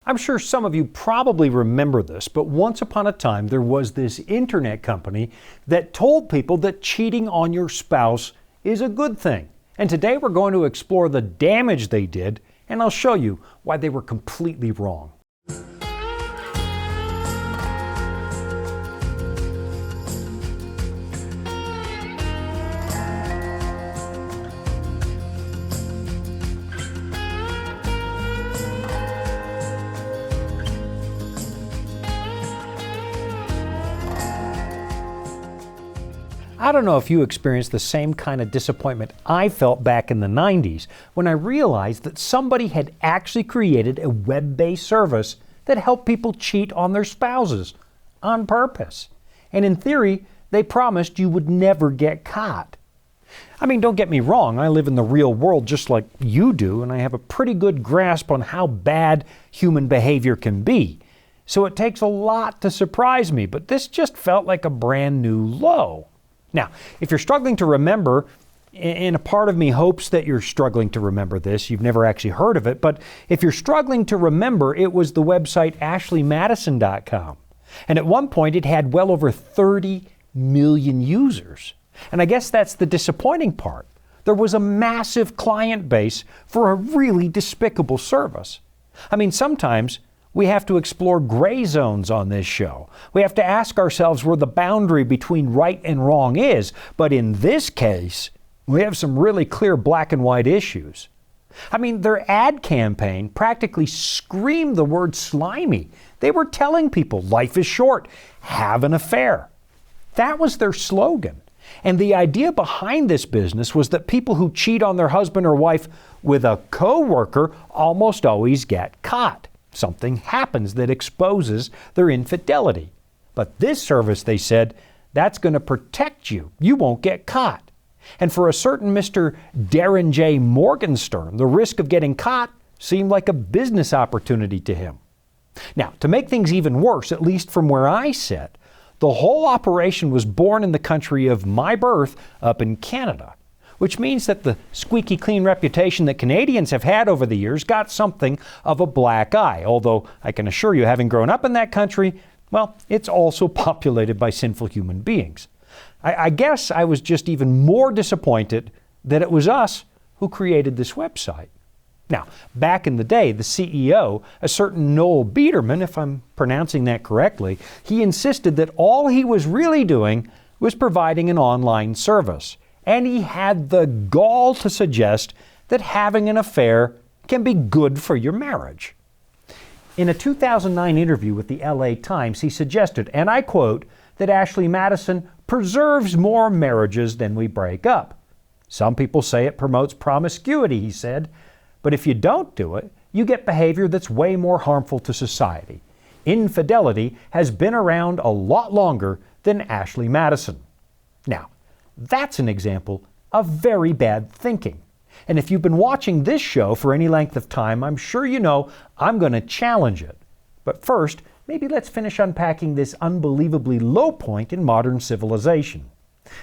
I'm sure some of you probably remember this, but once upon a time there was this internet company that told people that cheating on your spouse is a good thing. And today we're going to explore the damage they did, and I'll show you why they were completely wrong. I don't know if you experienced the same kind of disappointment I felt back in the 90s when I realized that somebody had actually created a web-based service that helped people cheat on their spouses on purpose. And in theory, they promised you would never get caught. I mean, don't get me wrong, I live in the real world just like you do, and I have a pretty good grasp on how bad human behavior can be. So it takes a lot to surprise me, but this just felt like a brand new low. Now, if you're struggling to remember, and a part of me hopes that you're struggling to remember this, you've never actually heard of it, but if you're struggling to remember, it was the website ashleymadison.com. And at one point it had well over 30 million users. And I guess that's the disappointing part. There was a massive client base for a really despicable service. I mean, sometimes we have to explore gray zones on this show. We have to ask ourselves where the boundary between right and wrong is. But in this case, we have some really clear black and white issues. I mean, their ad campaign practically screamed the word slimy. They were telling people life is short, have an affair. That was their slogan. And the idea behind this business was that people who cheat on their husband or wife with a coworker almost always get caught. Something happens that exposes their infidelity. But this service, they said, that's going to protect you. You won't get caught. And for a certain Mr. Darren J. Morgenstern, the risk of getting caught seemed like a business opportunity to him. Now, to make things even worse, at least from where I sit, the whole operation was born in the country of my birth up in Canada, which means that the squeaky clean reputation that Canadians have had over the years got something of a black eye, although I can assure you, having grown up in that country, well, it's also populated by sinful human beings. I guess I was just even more disappointed that it was us who created this website. Now, back in the day, the CEO, a certain Noel Biederman, if I'm pronouncing that correctly, he insisted that all he was really doing was providing an online service. And he had the gall to suggest that having an affair can be good for your marriage. In a 2009 interview with the LA Times, he suggested, and I quote, that Ashley Madison preserves more marriages than we break up. Some people say it promotes promiscuity, he said, but if you don't do it, you get behavior that's way more harmful to society. Infidelity has been around a lot longer than Ashley Madison. Now, that's an example of very bad thinking. And if you've been watching this show for any length of time, I'm sure you know I'm going to challenge it. But first, maybe let's finish unpacking this unbelievably low point in modern civilization.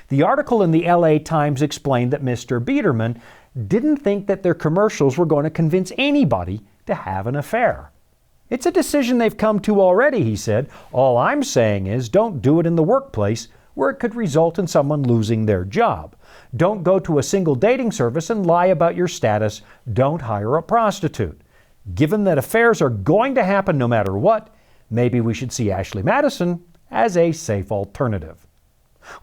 The article in the LA Times explained that Mr. Biederman didn't think that their commercials were going to convince anybody to have an affair. It's a decision they've come to already, he said. All I'm saying is don't do it in the workplace, where it could result in someone losing their job. Don't go to a single dating service and lie about your status. Don't hire a prostitute. Given that affairs are going to happen no matter what, maybe we should see Ashley Madison as a safe alternative.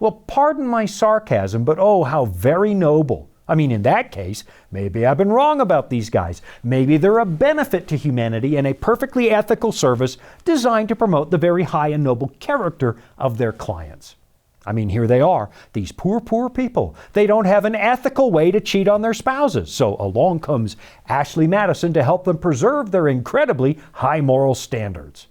Well, pardon my sarcasm, but oh, how very noble. I mean, in that case, maybe I've been wrong about these guys. Maybe they're a benefit to humanity and a perfectly ethical service designed to promote the very high and noble character of their clients. I mean, here they are, these poor people. They don't have an ethical way to cheat on their spouses. So along comes Ashley Madison to help them preserve their incredibly high moral standards.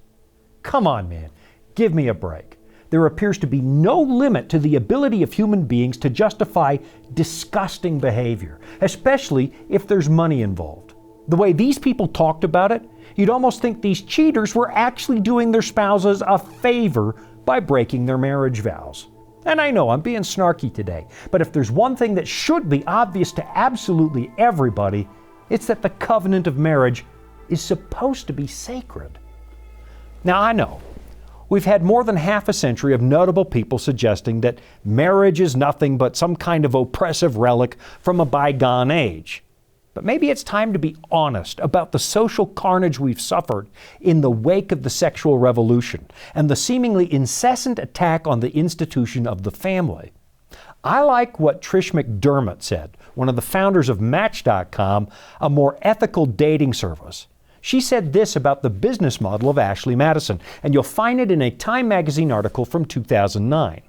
Come on, man, give me a break. There appears to be no limit to the ability of human beings to justify disgusting behavior, especially if there's money involved. The way these people talked about it, you'd almost think these cheaters were actually doing their spouses a favor by breaking their marriage vows. And I know I'm being snarky today, but if there's one thing that should be obvious to absolutely everybody, it's that the covenant of marriage is supposed to be sacred. Now, I know we've had more than half a century of notable people suggesting that marriage is nothing but some kind of oppressive relic from a bygone age. But maybe it's time to be honest about the social carnage we've suffered in the wake of the sexual revolution and the seemingly incessant attack on the institution of the family. I like what Trish McDermott said, one of the founders of Match.com, a more ethical dating service. She said this about the business model of Ashley Madison, and you'll find it in a Time magazine article from 2009.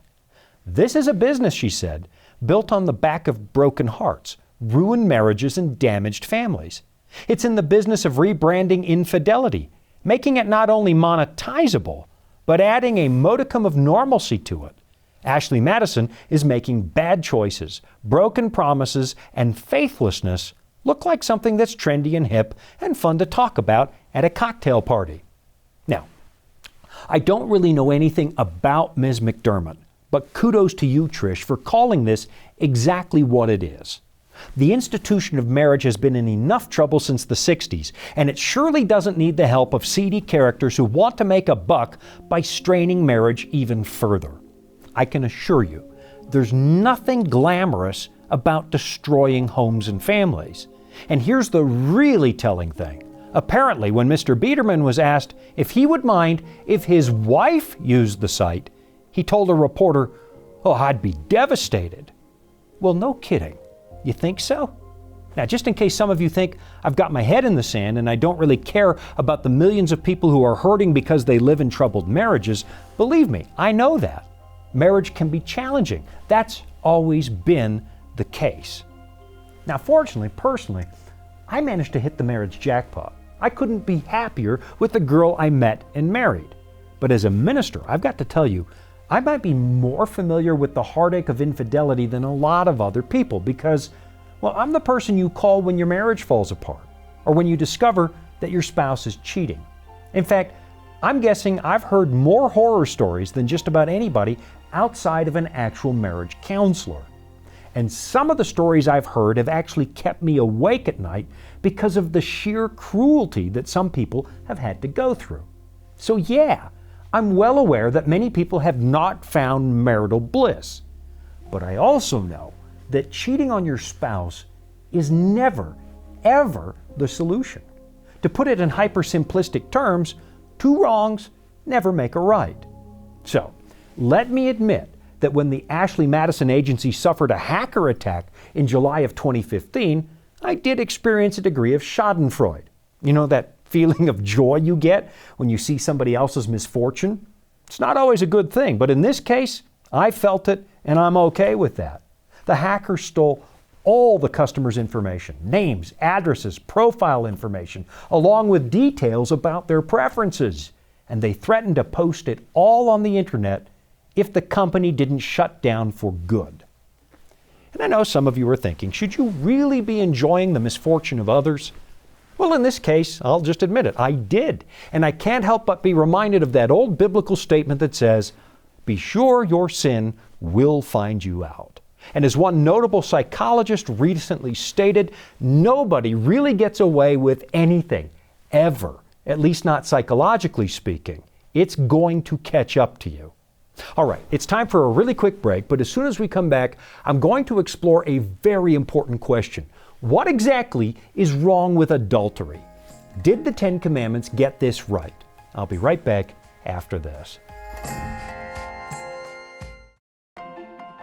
This is a business, she said, built on the back of broken hearts, ruined marriages, and damaged families. It's in the business of rebranding infidelity, making it not only monetizable, but adding a modicum of normalcy to it. Ashley Madison is making bad choices, broken promises, and faithlessness look like something that's trendy and hip and fun to talk about at a cocktail party. Now, I don't really know anything about Ms. McDermott, but kudos to you, Trish, for calling this exactly what it is. The institution of marriage has been in enough trouble since the 60s, and it surely doesn't need the help of seedy characters who want to make a buck by straining marriage even further. I can assure you, there's nothing glamorous about destroying homes and families. And here's the really telling thing. Apparently, when Mr. Biederman was asked if he would mind if his wife used the site, he told a reporter, "Oh, I'd be devastated." Well, no kidding. You think so? Now, just in case some of you think I've got my head in the sand and I don't really care about the millions of people who are hurting because they live in troubled marriages, believe me, I know that. Marriage can be challenging. That's always been the case. Now, fortunately, personally, I managed to hit the marriage jackpot. I couldn't be happier with the girl I met and married. But as a minister, I've got to tell you, I might be more familiar with the heartache of infidelity than a lot of other people because, well, I'm the person you call when your marriage falls apart or when you discover that your spouse is cheating. In fact, I'm guessing I've heard more horror stories than just about anybody outside of an actual marriage counselor. And some of the stories I've heard have actually kept me awake at night because of the sheer cruelty that some people have had to go through. So yeah, I'm well aware that many people have not found marital bliss. But I also know that cheating on your spouse is never, ever the solution. To put it in hyper-simplistic terms, two wrongs never make a right. So, let me admit that when the Ashley Madison Agency suffered a hacker attack in July of 2015, I did experience a degree of schadenfreude. You know that feeling of joy you get when you see somebody else's misfortune? It's not always a good thing, but in this case, I felt it and I'm okay with that. The hacker stole all the customers' information, names, addresses, profile information, along with details about their preferences, and they threatened to post it all on the internet if the company didn't shut down for good. And I know some of you are thinking, should you really be enjoying the misfortune of others? Well, in this case, I'll just admit it, I did. And I can't help but be reminded of that old biblical statement that says, "Be sure your sin will find you out." And as one notable psychologist recently stated, nobody really gets away with anything, ever, at least not psychologically speaking. It's going to catch up to you. All right, it's time for a really quick break, but as soon as we come back, I'm going to explore a very important question. What exactly is wrong with adultery? Did the Ten Commandments get this right? I'll be right back after this.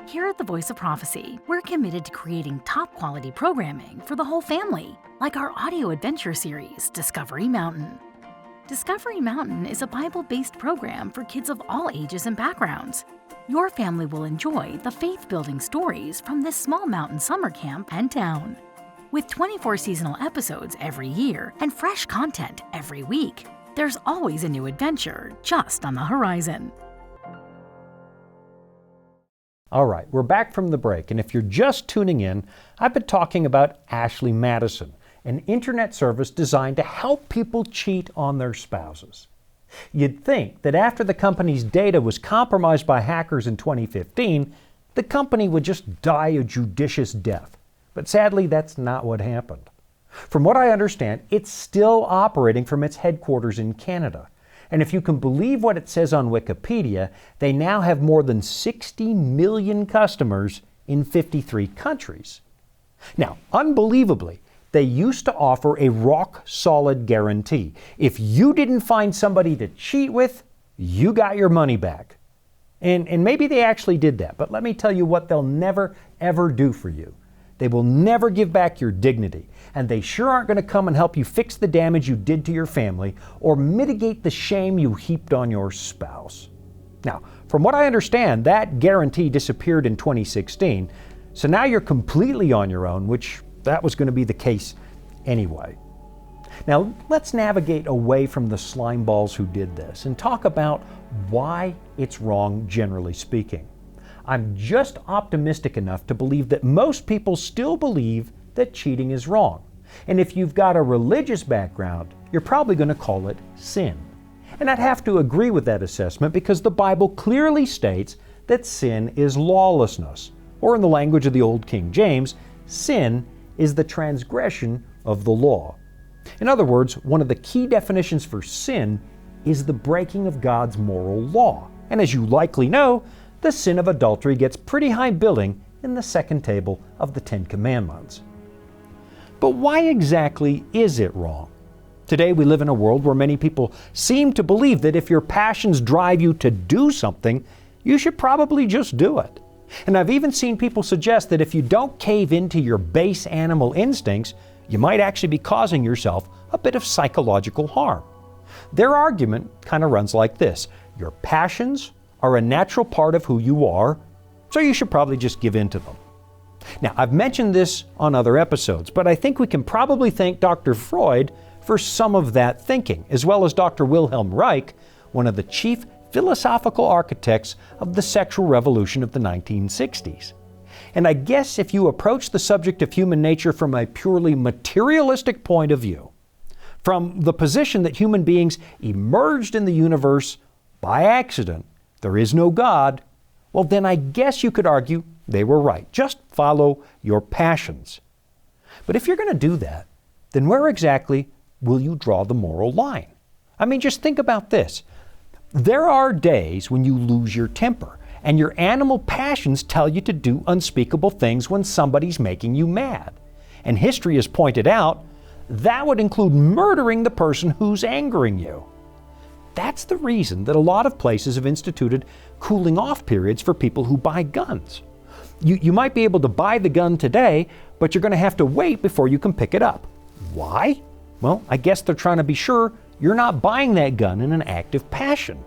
Here at the Voice of Prophecy, we're committed to creating top-quality programming for the whole family, like our audio adventure series, Discovery Mountain. Discovery Mountain is a Bible-based program for kids of all ages and backgrounds. Your family will enjoy the faith-building stories from this small mountain summer camp and town. With 24 seasonal episodes every year and fresh content every week, there's always a new adventure just on the horizon. All right, we're back from the break, and if you're just tuning in, I've been talking about Ashley Madison, an internet service designed to help people cheat on their spouses. You'd think that after the company's data was compromised by hackers in 2015, the company would just die a judicious death. But sadly, that's not what happened. From what I understand, it's still operating from its headquarters in Canada. And if you can believe what it says on Wikipedia, they now have more than 60 million customers in 53 countries. Now, unbelievably, they used to offer a rock-solid guarantee. If you didn't find somebody to cheat with, you got your money back. And maybe they actually did that, but let me tell you what they'll never, ever do for you. They will never give back your dignity, and they sure aren't going to come and help you fix the damage you did to your family or mitigate the shame you heaped on your spouse. Now, from what I understand, that guarantee disappeared in 2016, so now you're completely on your own, which that was going to be the case anyway. Now, let's navigate away from the slime balls who did this and talk about why it's wrong, generally speaking. I'm just optimistic enough to believe that most people still believe that cheating is wrong. And if you've got a religious background, you're probably going to call it sin. And I'd have to agree with that assessment because the Bible clearly states that sin is lawlessness. Or in the language of the Old King James, sin is the transgression of the law. In other words, one of the key definitions for sin is the breaking of God's moral law. And as you likely know, the sin of adultery gets pretty high billing in the second table of the Ten Commandments. But why exactly is it wrong? Today we live in a world where many people seem to believe that if your passions drive you to do something, you should probably just do it. And I've even seen people suggest that if you don't cave into your base animal instincts, you might actually be causing yourself a bit of psychological harm. Their argument kind of runs like this: your passions are a natural part of who you are, so you should probably just give in to them. Now, I've mentioned this on other episodes, but I think we can probably thank Dr. Freud for some of that thinking, as well as Dr. Wilhelm Reich, one of the chief philosophical architects of the sexual revolution of the 1960s. And I guess if you approach the subject of human nature from a purely materialistic point of view, from the position that human beings emerged in the universe by accident, there is no God, well then I guess you could argue they were right. Just follow your passions. But if you're going to do that, then where exactly will you draw the moral line? I mean, just think about this. There are days when you lose your temper, and your animal passions tell you to do unspeakable things when somebody's making you mad. And history has pointed out that would include murdering the person who's angering you. That's the reason that a lot of places have instituted cooling off periods for people who buy guns. You might be able to buy the gun today, but you're going to have to wait before you can pick it up. Why? Well, I guess they're trying to be sure you're not buying that gun in an act of passion.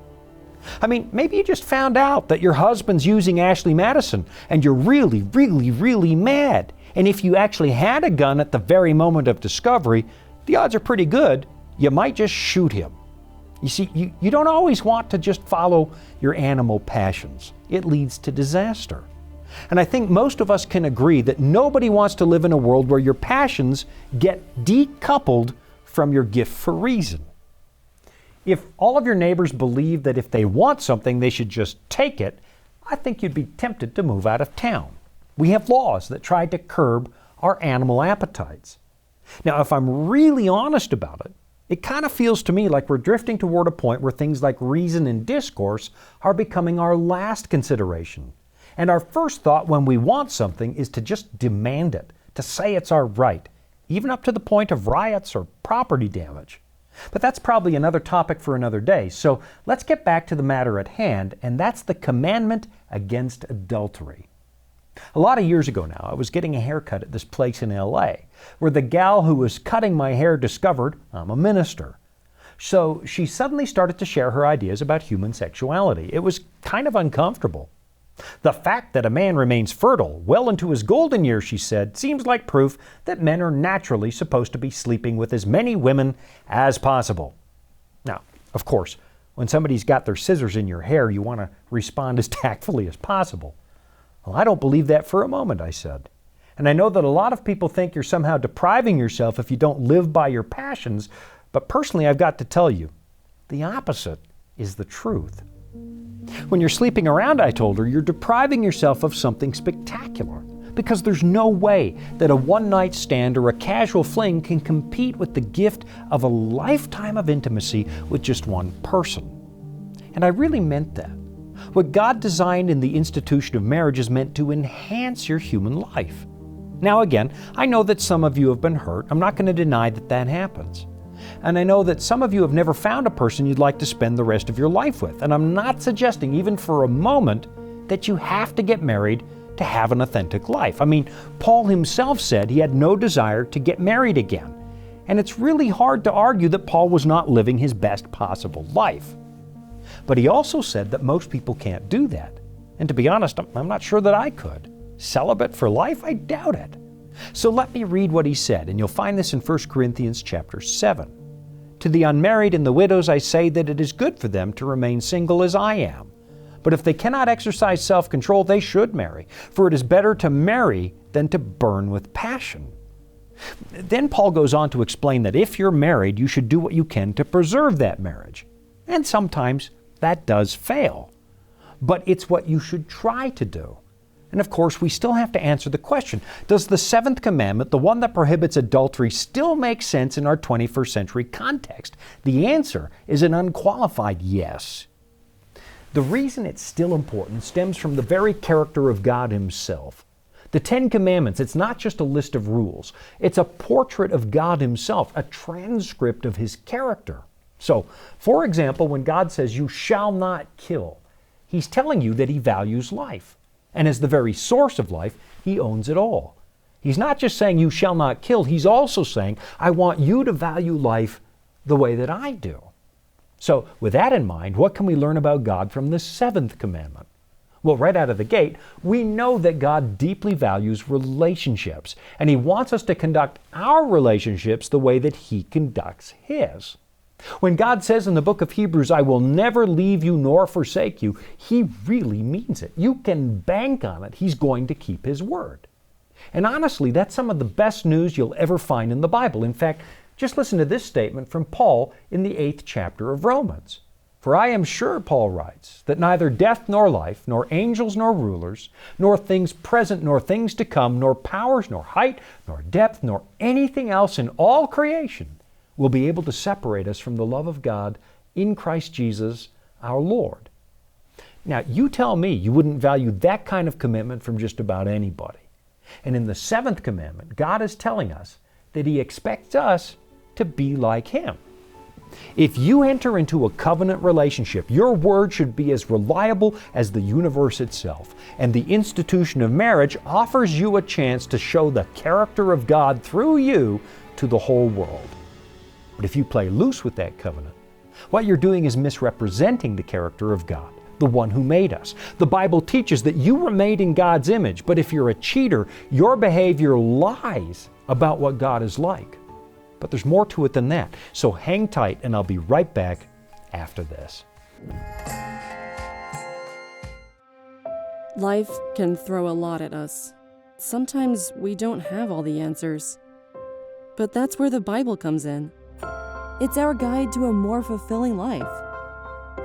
I mean, maybe you just found out that your husband's using Ashley Madison and you're really, really, really mad. And if you actually had a gun at the very moment of discovery, the odds are pretty good you might just shoot him. You see, you don't always want to just follow your animal passions. It leads to disaster. And I think most of us can agree that nobody wants to live in a world where your passions get decoupled from your gift for reason. If all of your neighbors believe that if they want something, they should just take it, I think you'd be tempted to move out of town. We have laws that try to curb our animal appetites. Now, if I'm really honest about it, it kind of feels to me like we're drifting toward a point where things like reason and discourse are becoming our last consideration. And our first thought when we want something is to just demand it, to say it's our right, even up to the point of riots or property damage. But that's probably another topic for another day. So let's get back to the matter at hand, and that's the commandment against adultery. A lot of years ago now, I was getting a haircut at this place in LA, where the gal who was cutting my hair discovered I'm a minister. So she suddenly started to share her ideas about human sexuality. It was kind of uncomfortable. The fact that a man remains fertile well into his golden years, she said, seems like proof that men are naturally supposed to be sleeping with as many women as possible. Now, of course, when somebody's got their scissors in your hair, you want to respond as tactfully as possible. Well, I don't believe that for a moment, I said. And I know that a lot of people think you're somehow depriving yourself if you don't live by your passions, but personally, I've got to tell you, the opposite is the truth. When you're sleeping around, I told her, you're depriving yourself of something spectacular. because there's no way that a one-night stand or a casual fling can compete with the gift of a lifetime of intimacy with just one person. And I really meant that. What God designed in the institution of marriage is meant to enhance your human life. Now again, I know that some of you have been hurt. I'm not going to deny that that happens. And I know that some of you have never found a person you'd like to spend the rest of your life with. And I'm not suggesting even for a moment that you have to get married to have an authentic life. I mean, Paul himself said he had no desire to get married again. And it's really hard to argue that Paul was not living his best possible life. But he also said that most people can't do that. And to be honest, I'm not sure that I could. Celibate for life? I doubt it. So let me read what he said, and you'll find this in 1 Corinthians chapter 7. To the unmarried and the widows I say that it is good for them to remain single as I am. But if they cannot exercise self-control, they should marry, for it is better to marry than to burn with passion. Then Paul goes on to explain that if you're married, you should do what you can to preserve that marriage. And sometimes that does fail. But it's what you should try to do. And of course, we still have to answer the question, does the seventh commandment, the one that prohibits adultery, still make sense in our 21st century context? The answer is an unqualified yes. The reason it's still important stems from the very character of God Himself. The Ten Commandments, it's not just a list of rules. It's a portrait of God Himself, a transcript of His character. So, for example, when God says, "You shall not kill," He's telling you that He values life. And as the very source of life, He owns it all. He's not just saying, "You shall not kill." He's also saying, "I want you to value life the way that I do." So, with that in mind, what can we learn about God from the seventh commandment? Well, right out of the gate, we know that God deeply values relationships, and He wants us to conduct our relationships the way that He conducts His. When God says in the book of Hebrews, "I will never leave you nor forsake you," He really means it. You can bank on it. He's going to keep His word. And honestly, that's some of the best news you'll ever find in the Bible. In fact, just listen to this statement from Paul in the 8th chapter of Romans. "For I am sure," Paul writes, "that neither death nor life, nor angels nor rulers, nor things present nor things to come, nor powers, nor height, nor depth, nor anything else in all creation will be able to separate us from the love of God in Christ Jesus our Lord." Now, you tell me you wouldn't value that kind of commitment from just about anybody. And in the seventh commandment, God is telling us that He expects us to be like Him. If you enter into a covenant relationship, your word should be as reliable as the universe itself. And the institution of marriage offers you a chance to show the character of God through you to the whole world. But if you play loose with that covenant, what you're doing is misrepresenting the character of God, the one who made us. The Bible teaches that you were made in God's image, but if you're a cheater, your behavior lies about what God is like. But there's more to it than that. So hang tight, and I'll be right back after this. Life can throw a lot at us. Sometimes we don't have all the answers. But that's where the Bible comes in. It's our guide to a more fulfilling life.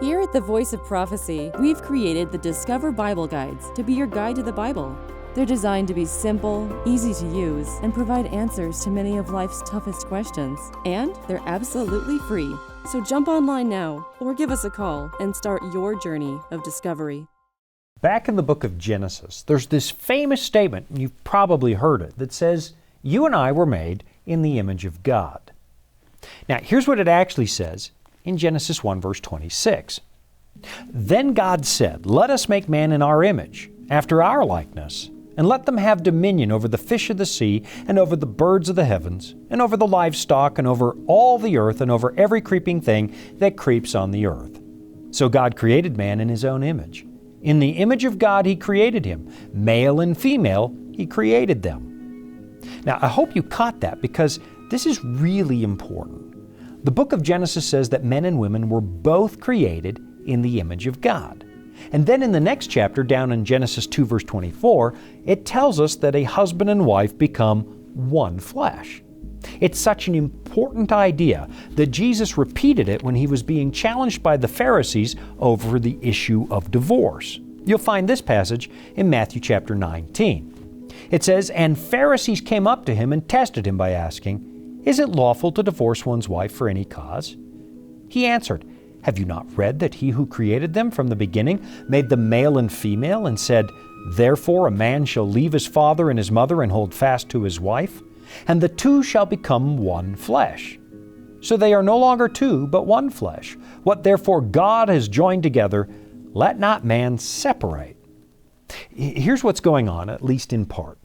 Here at the Voice of Prophecy, we've created the Discover Bible Guides to be your guide to the Bible. They're designed to be simple, easy to use, and provide answers to many of life's toughest questions. And they're absolutely free. So jump online now, or give us a call and start your journey of discovery. Back in the book of Genesis, there's this famous statement, and you've probably heard it, that says, "You and I were made in the image of God." Now, here's what it actually says in Genesis 1, verse 26. "Then God said, 'Let us make man in our image, after our likeness, and let them have dominion over the fish of the sea, and over the birds of the heavens, and over the livestock, and over all the earth, and over every creeping thing that creeps on the earth.' So God created man in His own image. In the image of God He created him. Male and female He created them." Now, I hope you caught that, because this is really important. The book of Genesis says that men and women were both created in the image of God. And then in the next chapter, down in Genesis 2, verse 24, it tells us that a husband and wife become one flesh. It's such an important idea that Jesus repeated it when He was being challenged by the Pharisees over the issue of divorce. You'll find this passage in Matthew chapter 19. It says, "And Pharisees came up to him and tested him by asking, 'Is it lawful to divorce one's wife for any cause?' He answered, 'Have you not read that he who created them from the beginning made them male and female, and said, Therefore a man shall leave his father and his mother and hold fast to his wife, and the two shall become one flesh. So they are no longer two, but one flesh. What therefore God has joined together, let not man separate.'" Here's what's going on, at least in part.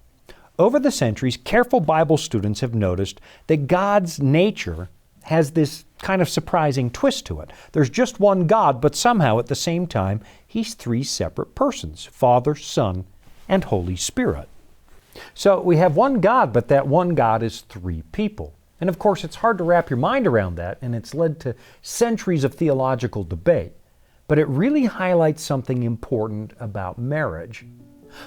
Over the centuries, careful Bible students have noticed that God's nature has this kind of surprising twist to it. There's just one God, but somehow at the same time, He's three separate persons: Father, Son, and Holy Spirit. So we have one God, but that one God is three people. And of course, it's hard to wrap your mind around that, and it's led to centuries of theological debate. But it really highlights something important about marriage.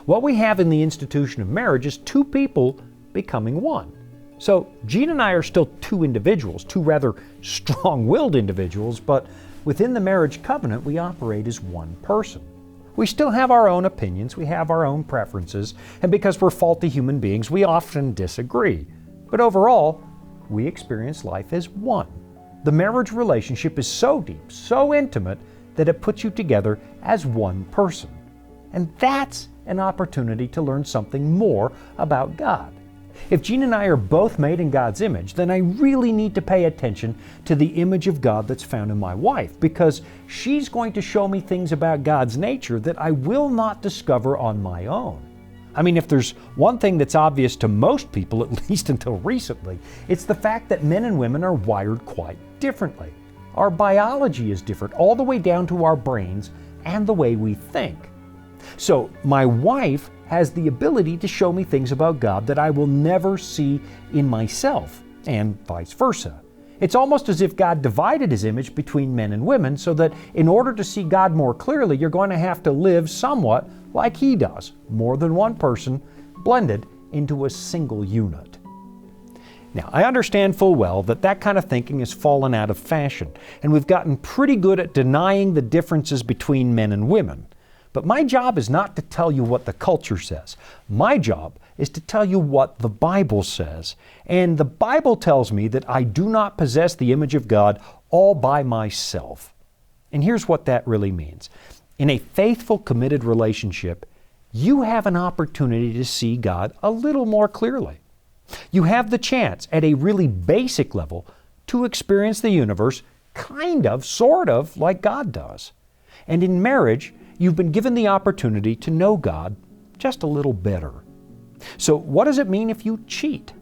What we have in the institution of marriage is two people becoming one. So Jean and I are still two individuals, two rather strong-willed individuals, but within the marriage covenant, we operate as one person. We still have our own opinions, we have our own preferences, and because we're faulty human beings, we often disagree. But overall, we experience life as one. The marriage relationship is so deep, so intimate, that it puts you together as one person. And that's an opportunity to learn something more about God. If Jean and I are both made in God's image, then I really need to pay attention to the image of God that's found in my wife, because she's going to show me things about God's nature that I will not discover on my own. I mean, if there's one thing that's obvious to most people, at least until recently, it's the fact that men and women are wired quite differently. Our biology is different, all the way down to our brains and the way we think. So my wife has the ability to show me things about God that I will never see in myself, and vice versa. It's almost as if God divided His image between men and women, so that in order to see God more clearly, you're going to have to live somewhat like He does, more than one person blended into a single unit. Now, I understand full well that that kind of thinking has fallen out of fashion, and we've gotten pretty good at denying the differences between men and women. But my job is not to tell you what the culture says. My job is to tell you what the Bible says. And the Bible tells me that I do not possess the image of God all by myself. And here's what that really means. In a faithful, committed relationship, you have an opportunity to see God a little more clearly. You have the chance, at a really basic level, to experience the universe kind of, sort of, like God does. And in marriage, you've been given the opportunity to know God just a little better. So what does it mean if you cheat?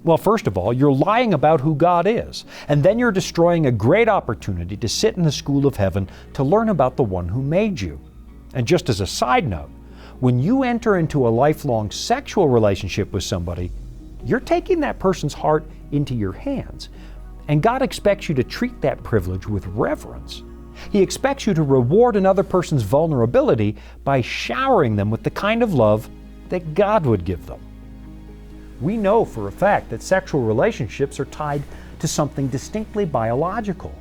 Well, first of all, you're lying about who God is, and then you're destroying a great opportunity to sit in the school of heaven to learn about the one who made you. And just as a side note, when you enter into a lifelong sexual relationship with somebody, you're taking that person's heart into your hands. And God expects you to treat that privilege with reverence. He expects you to reward another person's vulnerability by showering them with the kind of love that God would give them. We know for a fact that sexual relationships are tied to something distinctly biological.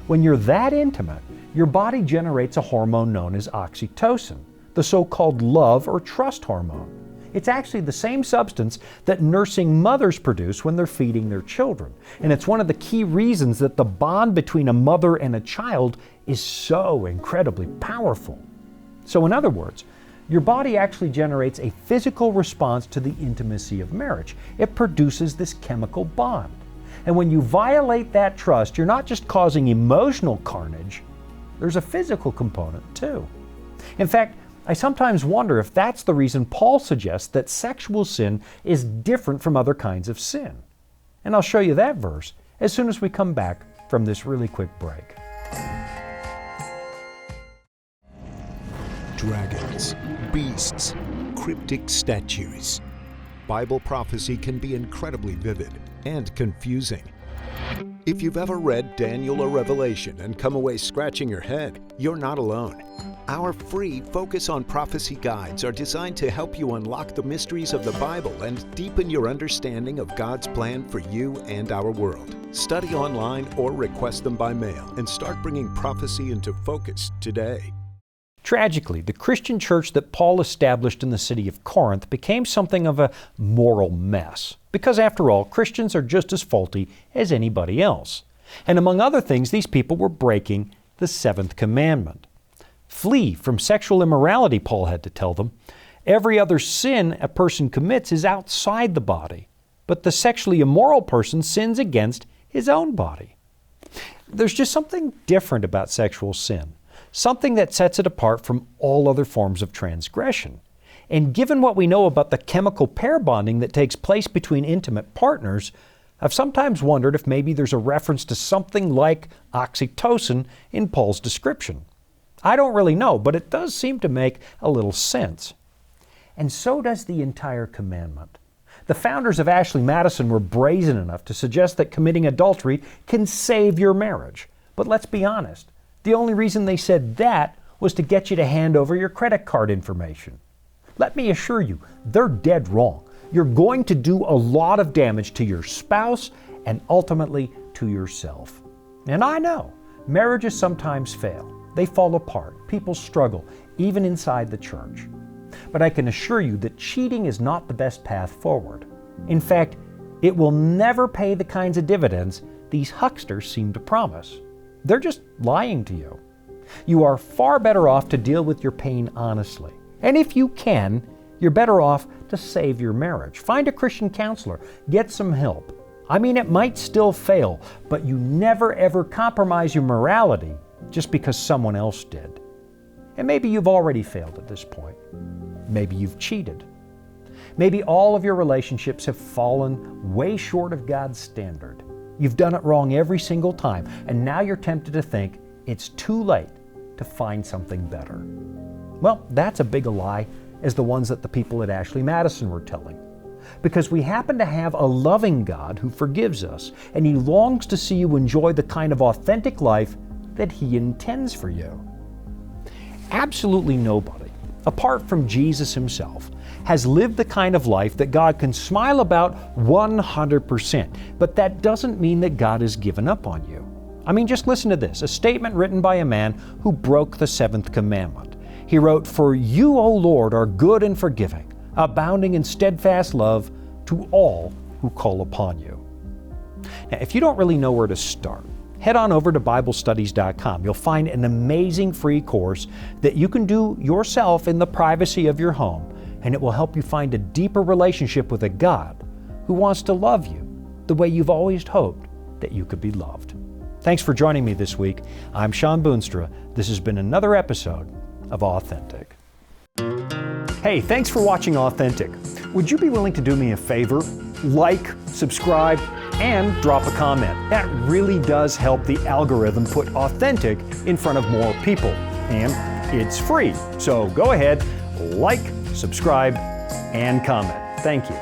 When you're that intimate, your body generates a hormone known as oxytocin, the so-called love or trust hormone. It's actually the same substance that nursing mothers produce when they're feeding their children. And it's one of the key reasons that the bond between a mother and a child is so incredibly powerful. So in other words, your body actually generates a physical response to the intimacy of marriage. It produces this chemical bond. And when you violate that trust, you're not just causing emotional carnage, there's a physical component too. In fact, I sometimes wonder if that's the reason Paul suggests that sexual sin is different from other kinds of sin. And I'll show you that verse as soon as we come back from this really quick break. Dragons, beasts, cryptic statues. Bible prophecy can be incredibly vivid and confusing. If you've ever read Daniel or Revelation and come away scratching your head, you're not alone. Our free Focus on Prophecy guides are designed to help you unlock the mysteries of the Bible and deepen your understanding of God's plan for you and our world. Study online or request them by mail and start bringing prophecy into focus today. Tragically, the Christian church that Paul established in the city of Corinth became something of a moral mess. Because after all, Christians are just as faulty as anybody else. And among other things, these people were breaking the seventh commandment. Flee from sexual immorality, Paul had to tell them. Every other sin a person commits is outside the body, but the sexually immoral person sins against his own body. There's just something different about sexual sin, something that sets it apart from all other forms of transgression. And given what we know about the chemical pair bonding that takes place between intimate partners, I've sometimes wondered if maybe there's a reference to something like oxytocin in Paul's description. I don't really know, but it does seem to make a little sense. And so does the entire commandment. The founders of Ashley Madison were brazen enough to suggest that committing adultery can save your marriage. But let's be honest, the only reason they said that was to get you to hand over your credit card information. Let me assure you, they're dead wrong. You're going to do a lot of damage to your spouse and ultimately to yourself. And I know, marriages sometimes fail. They fall apart. People struggle, even inside the church. But I can assure you that cheating is not the best path forward. In fact, it will never pay the kinds of dividends these hucksters seem to promise. They're just lying to you. You are far better off to deal with your pain honestly. And if you can, you're better off to save your marriage. Find a Christian counselor. Get some help. I mean, it might still fail, but you never ever compromise your morality just because someone else did. And maybe you've already failed at this point. Maybe you've cheated. Maybe all of your relationships have fallen way short of God's standard. You've done it wrong every single time, and now you're tempted to think it's too late to find something better. Well, that's as big a lie as the ones that the people at Ashley Madison were telling. Because we happen to have a loving God who forgives us, and He longs to see you enjoy the kind of authentic life that He intends for you. Absolutely nobody, apart from Jesus Himself, has lived the kind of life that God can smile about 100%. But that doesn't mean that God has given up on you. I mean, just listen to this, a statement written by a man who broke the seventh commandment. He wrote, "For you, O Lord, are good and forgiving, abounding in steadfast love to all who call upon you." Now, if you don't really know where to start, head on over to BibleStudies.com. You'll find an amazing free course that you can do yourself in the privacy of your home, and it will help you find a deeper relationship with a God who wants to love you the way you've always hoped that you could be loved. Thanks for joining me this week. I'm Shawn Boonstra. This has been another episode of Authentic. Hey, thanks for watching Authentic. Would you be willing to do me a favor? Like, subscribe, and drop a comment. That really does help the algorithm put Authentic in front of more people. And it's free. So go ahead, like, subscribe, and comment. Thank you.